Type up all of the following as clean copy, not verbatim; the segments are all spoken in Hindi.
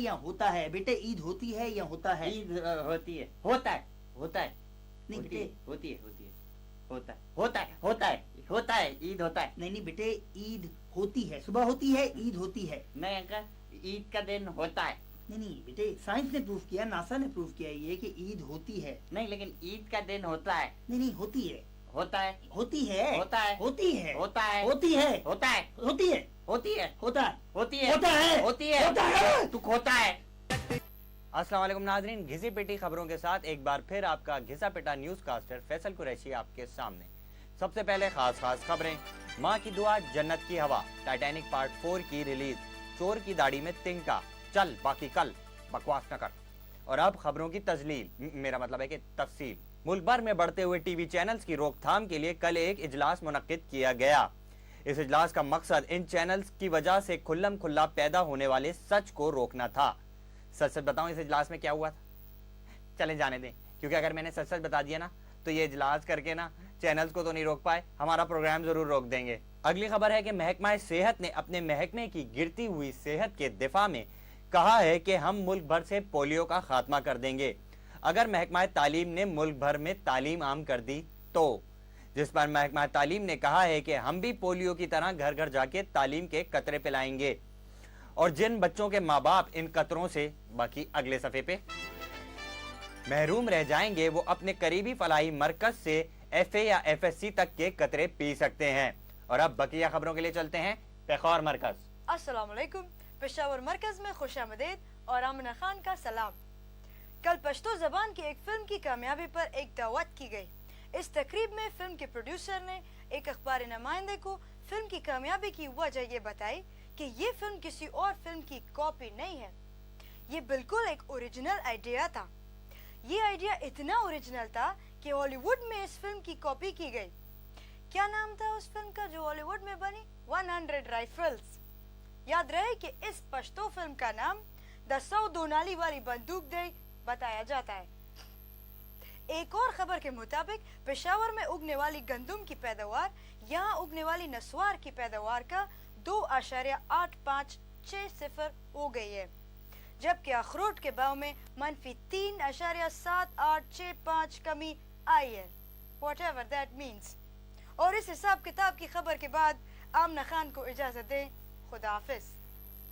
या होता है? बेटे ईद होती है या होता है? ईद होती है, होता है, होता है, नहीं होती है, बेटे, होती है, होती है, होता है, होता है, होता है, होता है, ईद होता है। नहीं नहीं बेटे, ईद होती है, सुबह होती है, ईद होती है। नहीं अंकल, ईद का दिन होता है। नहीं नहीं बेटे, साइंस ने प्रूव किया, नासा ने प्रूव किया ये कि ईद होती है। नहीं, लेकिन ईद का दिन होता है। नहीं नहीं, होती है, होता है, होती है, होता है, होती है, होता है, होती है, होता है, होती है, होती है, होता है, होती है, होता है, होती है, होता है। तू खोता है। अस्सलाम वालेकुम नाजरीन, घिसी पिटी खबरों के साथ एक बार फिर आपका घिसा पिटा न्यूज कास्टर फैसल कुरैशी आपके सामने। सबसे पहले खास खबरें। माँ की दुआ जन्नत की हवा, टाइटैनिक पार्ट 4 की रिलीज, चोर की दाढ़ी में तिनका, चल बाकी कल, बकवास न कर। और अब खबरों की तजलील, मेरा मतलब है कि तफसील। मुल्क भर में बढ़ते हुए टीवी चैनल्स की रोकथाम के लिए कल एक इजलास मुनक्किद किया गया। इस इजलास का मकसद इन चैनल्स की वजह से खुल्लम खुल्ला पैदा होने वाले सच को रोकना था। सच सच बताऊं इस इजलास में क्या हुआ था? चलें जाने दें, क्योंकि अगर मैंने सच सच बता दिया ना तो ये इजलास करके ना चैनल्स को तो नहीं रोक पाए, हमारा प्रोग्राम जरूर रोक देंगे। अगली खबर है कि महकमा सेहत ने अपने महकमे की गिरती हुई सेहत के दिफा में कहा है कि हम मुल्क भर से पोलियो का खात्मा कर देंगे अगर महकमा तालीम ने मुल्क भर में तालीम आम कर दी तो। जिस पर महकमा तालीम ने कहा है कि हम भी पोलियो की तरह घर घर जाके तालीम के कतरे पिलाएंगे और जिन बच्चों के माँ बाप इन कतरों से, बाकी अगले सफे पे, महरूम रह जाएंगे वो अपने करीबी फलाही मरकज से FA या FSC तक के कतरे पी सकते हैं। और अब बकिया खबरों के लिए चलते हैं पेखौर मरकज। अस्सलाम वालेकुम। पेशावर मरकज में खुशामदीद और आमिना खान का सलाम। कल पश्तो जबान की एक फिल्म की कामयाबी पर एक दावत की गई। इस तकरीब में फिल्म के प्रोड्यूसर ने एक अखबारी नुमाइंदे को फिल्म की कामयाबी की वजह ये बताई कि ये फिल्म किसी और फिल्म की कॉपी नहीं है, ये बिल्कुल एक ओरिजिनल आइडिया था। ये आइडिया इतना ओरिजिनल था कि हॉलीवुड में इस फिल्म की कॉपी की गई। क्या नाम था उस फिल्म का जो हॉलीवुड में बनी? 100 राइफल्स। याद रहे कि इस पश्तो फिल्म का नाम द 100 दोनाली वाली बंदूक दे बताया जाता है। एक और खबर के मुताबिक पेशावर में उगने वाली गंदुम की पैदावार यहाँ उगने वाली नस्वार की पैदावार का 2.8560 हो गई है, जबकि अखरोट के भाव में -3.7865 कमी आई है, whatever that means। और इस हिसाब किताब की खबर के बाद आमना खान को इजाजत दें। खुदा हाफिज।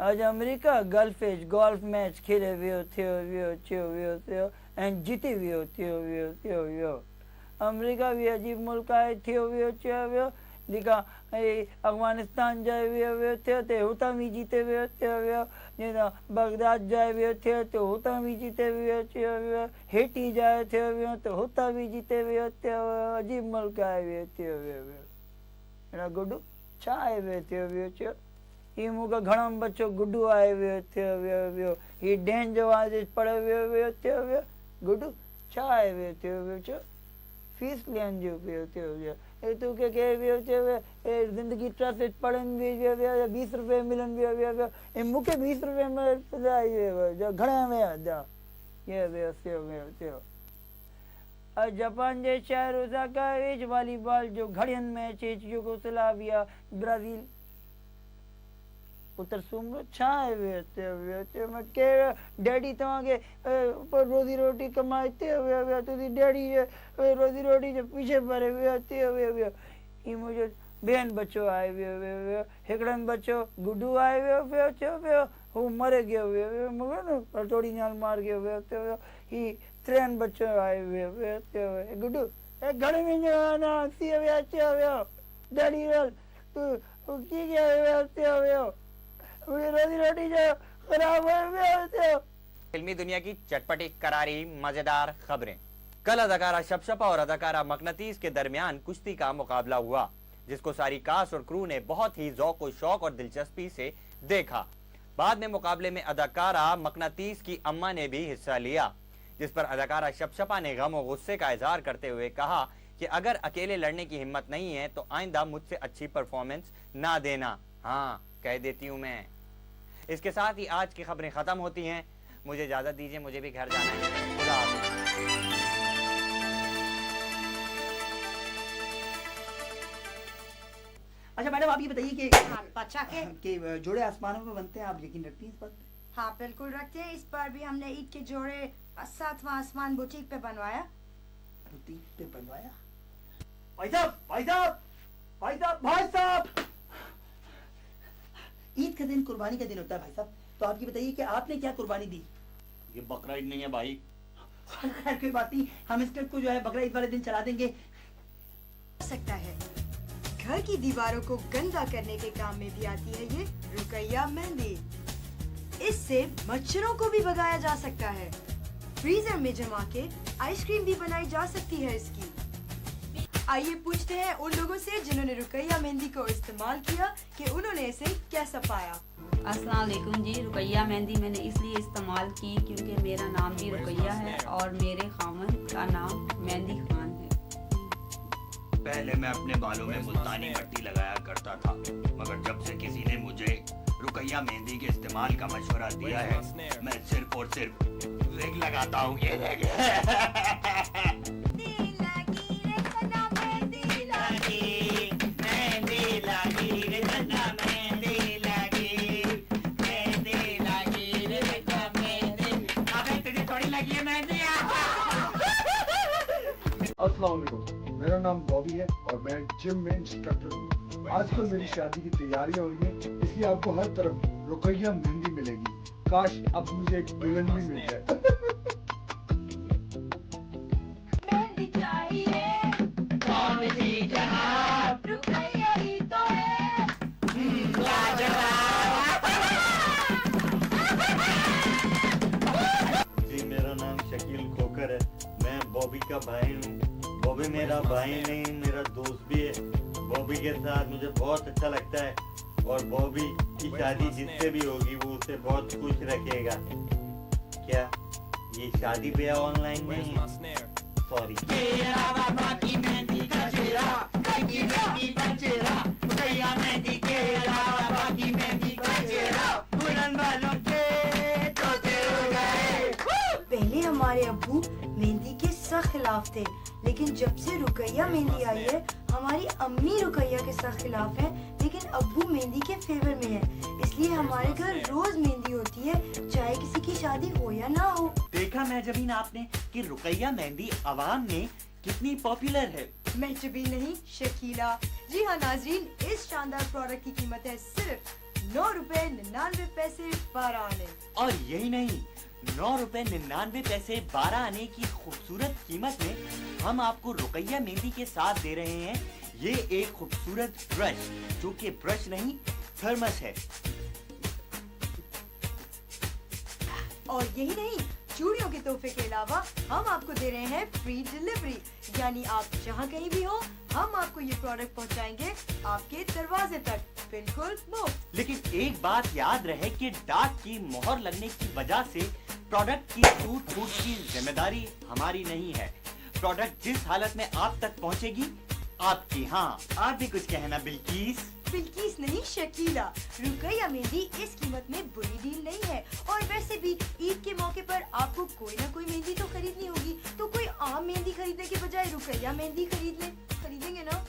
आज अमेरिका गोल्फ मैच खेले एंड जीते अमेरिका भी अजीब मुल्क है लिखा अफगानिस्तान जाए होता भी जीते बगदाद जाए तो होता भी जीते हेटी जाए तो होता भी जीते अजीब मुल्क है गुड्डू छा ही मूंखे घणा बच्चो गुड्डू आए वियो ही डेन जो आज पढ़े वियो गुड्डू छा आहे वियो फीस ॾियण जो पियो तू के जिंदगी ट्रस्ट पढ़नि भी 20 रुपए मिलन भी मूंखे 20 रुपए में घणा विया जापान जे शहर ओसाका एज वॉलीबॉल जो घड़ियन मैच यूगोस्लाविया ब्राजील पुत्र सुमरो छा आहे के डैडी तव्हांखे रोज़ी रोटी कमाए तुंहिंजी डैडी रोज़ी रोटी जे पीछे परे वियो ही मुंहिंजो ॿियनि बच्चो आहे वियो हिकिड़नि बच्चो गुड्डू आहे वियो हू मरे गयो वियो मूंखे न हथौड़ी नाल मार गयो वियो ही 3 बच्चो आहे वियो गुड्डू घणे में वियो डैडी तू की वियो रोज़ी रोटी जो खराब हो। फिल्मी दुनिया की चटपटी करारी मजेदार खबरें। कल अदाकारा शपशपा और अदाकारा मकनतीस के दरमियान कुश्ती का मुकाबला हुआ, जिसको सारी कास्ट और क्रू ने बहुत ही ज़ौक़ शौक और दिलचस्पी से देखा। बाद में मुकाबले में अदाकारा मकनतीस की अम्मा ने भी हिस्सा लिया, जिस पर अदाकारा शपशपा ने गम और गुस्से का इजहार करते हुए कहा कि अगर अकेले लड़ने की हिम्मत नहीं है तो आइंदा मुझसे अच्छी परफॉर्मेंस ना देना। हाँ, कह देती हूँ मैं। इसके साथ ही आज की खबरें खत्म होती हैं। मुझे इजाजत दीजिए, मुझे भी घर जाना है। खुदा हाफिज़। अच्छा मैडम आप ये बताइए कि बच्चा के कि जोड़े आसमानों में बनते हैं, आप यकीन रखती हैं इस बात पे? हाँ बिल्कुल रखते हैं। इस बार भी हमने ईद के जोड़े 7वां आसमान बुटीक पे बनवाया। बुटीक पे बनवाया? भाई साहब भाई साहब भाई साहब भाई साहब, ईद का दिन कुर्बानी का दिन होता है भाई साहब, तो आप ये बताइए कि आपने क्या कुर्बानी दी? ये बकरा ईद नहीं है भाई। खैर कोई बात नहीं, हम इस क्लिप को जो है बकरा ईद वाले दिन चला देंगे। सकता है। घर की दीवारों को गंदा करने के काम में भी आती है ये रुकैया मेहंदी। इससे मच्छरों को भी भगाया जा सकता है। फ्रीजर में जमा के आइसक्रीम भी बनाई जा सकती है इसकी। आइए पूछते हैं उन लोगों से जिन्होंने रुकैया मेहंदी को इस्तेमाल किया कि उन्होंने इसे कैसा पाया। अस्सलाम वालेकुम जी। रुकैया मेहंदी मैंने इसलिए इस्तेमाल की क्योंकि मेरा नाम भी रुकैया है और मेरे खामन का नाम मेहंदी खान है। पहले मैं अपने बालों में मुल्तानी मट्टी लगाया करता था, मगर जब से किसी ने मुझे रुकैया मेहंदी के इस्तेमाल का मशवरा दिया है, मैं सिर्फ और सिर्फ विग लगाता हूँ। ये अस्सलाम वालेकुम, मेरा नाम बॉबी है और मैं जिम में इंस्ट्रक्टर हूँ। आजकल मेरी शादी की तैयारियां हो रही हैं, इसलिए आपको हर तरफ रुकैया मेहंदी मिलेगी। काश अब मुझे एक दुल्हन भी मिल जाए। मेहंदी चाहिए कौन सी जनाब, रुकैया ही तो है जी मेरा नाम शकील खोकर है, मैं बॉबी का भाई हूँ। बॉबी मेरा भाई नहीं, मेरा दोस्त भी है। बॉबी के साथ मुझे बहुत अच्छा लगता है और बॉबी की शादी जिससे भी होगी वो उसे बहुत खुश रखेगा। क्या ये शादी ब्याह ऑनलाइन नहीं है? सॉरी। पहले हमारे अब्बू मेहंदी के सख्त खिलाफ थे, लेकिन जब से रुकैया मेहंदी आई है हमारी अम्मी रुकैया के सख्त खिलाफ है, लेकिन अब्बू मेहंदी के फेवर में है। इसलिए हमारे घर रोज मेहंदी होती है, चाहे किसी की शादी हो या ना हो। देखा महजबीन आपने कि रुकैया मेहंदी अवाम में कितनी पॉपुलर है। महजबीन नहीं शकीला। जी हाँ नाजरीन, इस शानदार प्रोडक्ट की कीमत है सिर्फ 9 रुपए 99 पैसे 12 आने। और यही नहीं, 9 रुपए 99 पैसे 12 आने की खूबसूरत कीमत में हम आपको रुकैया मेहंदी के साथ दे रहे हैं ये एक खूबसूरत ब्रश, जो कि ब्रश नहीं थर्मस है। और यही नहीं, चूड़ियों के तोहफे के अलावा हम आपको दे रहे हैं फ्री डिलीवरी, यानी आप जहाँ कहीं भी हो हम आपको ये प्रोडक्ट पहुँचाएंगे आपके दरवाजे तक, बिल्कुल मुफ्त। लेकिन एक बात याद रहे कि डाक की मोहर लगने की वजह से प्रोडक्ट की टूट फूट की जिम्मेदारी हमारी नहीं है। प्रोडक्ट जिस हालत में आप तक पहुंचेगी आपकी। हाँ, आप भी कुछ कहना बिल्कीस? बिल्किस नहीं शकीला, रुकैया मेहंदी इस कीमत में बुरी डील नहीं है। और वैसे भी ईद के मौके पर आपको कोई ना कोई मेहंदी तो खरीदनी होगी, तो कोई आम मेहंदी खरीदने के बजाय रुकैया मेहंदी खरीदेंगे ना।